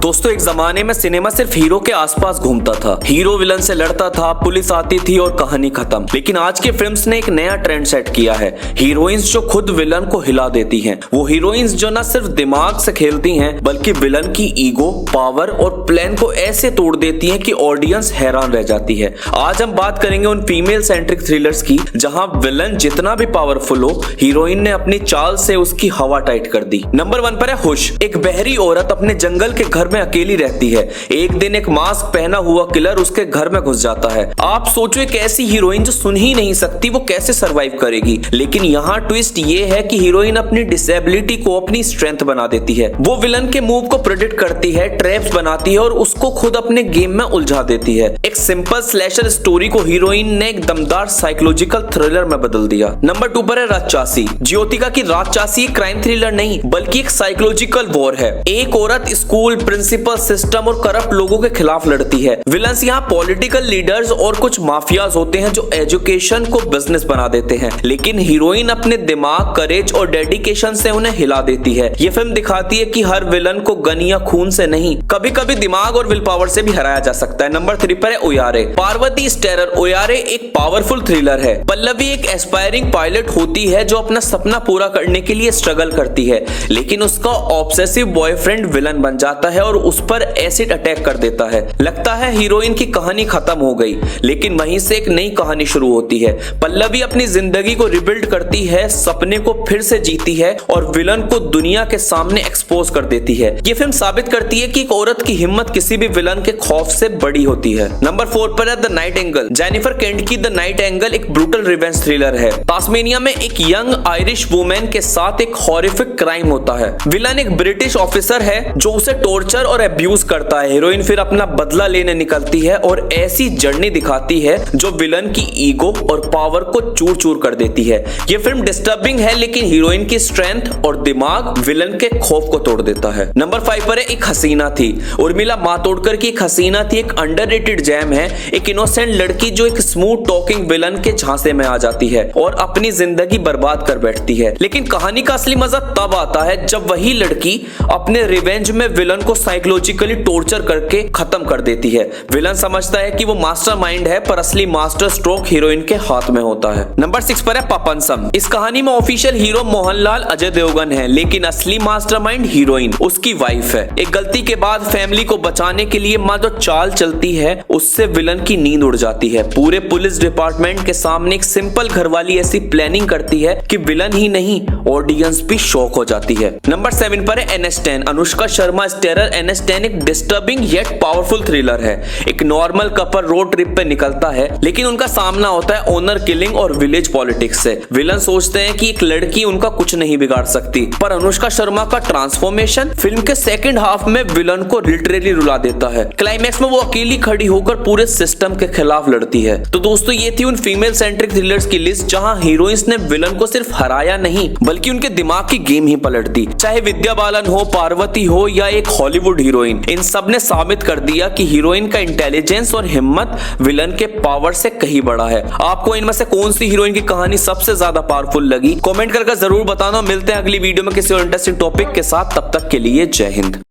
दोस्तों एक जमाने में सिनेमा सिर्फ हीरो के आसपास घूमता था, हीरो विलन से लड़ता था, पुलिस आती थी और कहानी खत्म। लेकिन आज के फिल्म्स ने एक नया ट्रेंड सेट किया है, हीरोइंस जो खुद विलन को हिला देती हैं। वो हीरोइंस जो न सिर्फ दिमाग से खेलती हैं बल्कि विलन की ईगो, पावर और प्लान को ऐसे तोड़ देती हैं कि ऑडियंस हैरान रह जाती है। आज हम बात करेंगे उन फीमेल सेंट्रिक थ्रिलर्स की जहां विलन जितना भी पावरफुल हो, हीरोइन ने अपनी चाल से उसकी हवा टाइट कर दी। नंबर 1 पर है हुश। एक बहरी औरत अपने जंगल के घर में अकेली रहती है। एक दिन एक मास्क पहना हुआ किलर उसके घर में घुस जाता है। आप सोचो एक ऐसी हीरोइन जो सुन ही नहीं सकती वो कैसे सरवाइव करेगी। लेकिन यहाँ ट्विस्ट ये है कि हीरोइन अपनी डिसेबिलिटी को अपनी स्ट्रेंथ बना देती है। वो विलन के मूव को प्रेडिक्ट करती है, ट्रैप्स बनाती है और उसको खुद अपने गेम में उलझा देती है। एक सिंपल स्लैशर स्टोरी को हीरोइन ने एक दमदार साइकोलॉजिकल थ्रिलर में बदल दिया। नंबर 2 पर है राजचासी। ज्योतिका की राजचासी क्राइम थ्रिलर नहीं बल्कि एक साइकोलॉजिकल वॉर है। एक औरत स्कूल, प्रिंसिपल, सिस्टम और करप्ट लोगों के खिलाफ लड़ती है। विलन्स यहाँ पॉलिटिकल लीडर्स और कुछ माफियाज होते हैं जो एजुकेशन को बिजनेस बना देते हैं। लेकिन हीरोइन अपने दिमाग, करेज और डेडिकेशन से उन्हें हिला देती है। ये फिल्म दिखाती है कि हर विलन को गन या खून से नहीं, कभी कभी दिमाग और विल पावर से भी हराया जा सकता है। नंबर 3 पर है ओयारे। पार्वती टेरर। ओयारे एक पावरफुल थ्रिलर है। पल्लवी एक एस्पायरिंग पायलट होती है जो अपना सपना पूरा करने के लिए स्ट्रगल करती है, लेकिन उसका ऑब्सेसिव बॉयफ्रेंड विलन बन जाता है और उस पर एसिड अटैक कर देता है। लगता है हीरोइन की कहानी खत्म हो गई, लेकिन वहीं से एक नई कहानी शुरू होती है। पल्लवी अपनी जिंदगी को रिबिल्ड करती है, सपने को फिर से जीती है और विलन को दुनिया के सामने एक्सपोज कर देती है। ये फिल्म साबित करती है कि एक औरत की हिम्मत किसी भी विलन के खौफ से बड़ी होती है। नंबर 4 पर है the night angle. Jennifer Kent की द नाइट एंगल एक ब्रूटल रिवेंज थ्रिलर है। तास्मेनिया में एक यंग आयरिश वुमेन के साथ एक हॉरिफिक क्राइम होता है। विलन एक ब्रिटिश ऑफिसर है जो उसे टॉर्चर और अब्यूज करता है। हीरोइन फिर अपना बदला लेने निकलती है और ऐसी जर्नी दिखाती है जो विलन की ईगो और पावर को चूर चूर कर देती है। ये फिल्म डिस्टर्बिंग है लेकिन हीरोइन की स्ट्रेंथ और दिमाग विलन के खौफ को तोड़ देता है। नंबर 5 पर है एक हसीना थी। उर्मिला मातोडकर की एक हसीना थी एक अंडररेटेड जेम है। एक इनोसेंट लड़की जो एक स्मूथ टॉकिंग विलन के झांसे में आ जाती है और अपनी जिंदगी बर्बाद कर बैठती है। लेकिन कहानी का असली मजा तब आता है जब वही लड़की अपने रिवेंज में विलन को साइकोलॉजिकली टॉर्चर करके खत्म कर देती है। विलन समझता है कि वो मास्टरमाइंड है पर असली मास्टर स्ट्रोक हीरोइन के हाथ में होता है। नंबर 6 पर है पापनसम। इस कहानी में ऑफिशियल हीरो मोहनलाल अजय देवगन है, लेकिन असली मास्टरमाइंड हीरोइन उसकी वाइफ है। एक गलती के बाद फैमिली को बचाने के लिए मां जो चाल चलती है उससे विलन की नींद उड़ जाती है। पूरे पुलिस डिपार्टमेंट के सामने एक सिंपल घरवाली ऐसी प्लानिंग करती है कि विलन ही नहीं ऑडियंस भी शॉक हो जाती है। नंबर 7 पर है NS10। Anushka Sharma starrer NS10 एक डिस्टर्बिंग येट पावरफुल थ्रिलर है। एक नॉर्मल कपल रोड ट्रिप पे निकलता है लेकिन उनका सामना होता है ऑनर किलिंग और विलेज पॉलिटिक्स से। विलन सोचते हैं कि एक लड़की उनका कुछ नहीं बिगाड़ सकती, पर अनुष्का शर्मा का ट्रांसफॉर्मेशन फिल्म के सेकंड हाफ में विलन को लिटरली रुला देता है। क्लाइमैक्स में वो अकेली खड़ी होकर पूरे सिस्टम के खिलाफ लड़ती है। तो दोस्तों ये थी उन फीमेल सेंट्रिक थ्रिलर्स की लिस्ट जहां हीरोइंस ने विलन को सिर्फ हराया नहीं बल्कि उनके दिमाग की गेम ही पलट दी। चाहे विद्या बालन हो, पार्वती हो या एक हॉलीवुड हीरोइन, इन सब ने साबित कर दिया कि हीरोइन का इंटेलिजेंस और हिम्मत विलन के पावर से कहीं बड़ा है। आपको इनमें से कौन सी हीरोइन की कहानी सबसे ज्यादा पावरफुल लगी? कमेंट करके जरूर बताना। मिलते हैं अगली वीडियो में किसी और इंटरेस्टिंग टॉपिक के साथ। तब तक के लिए जय हिंद।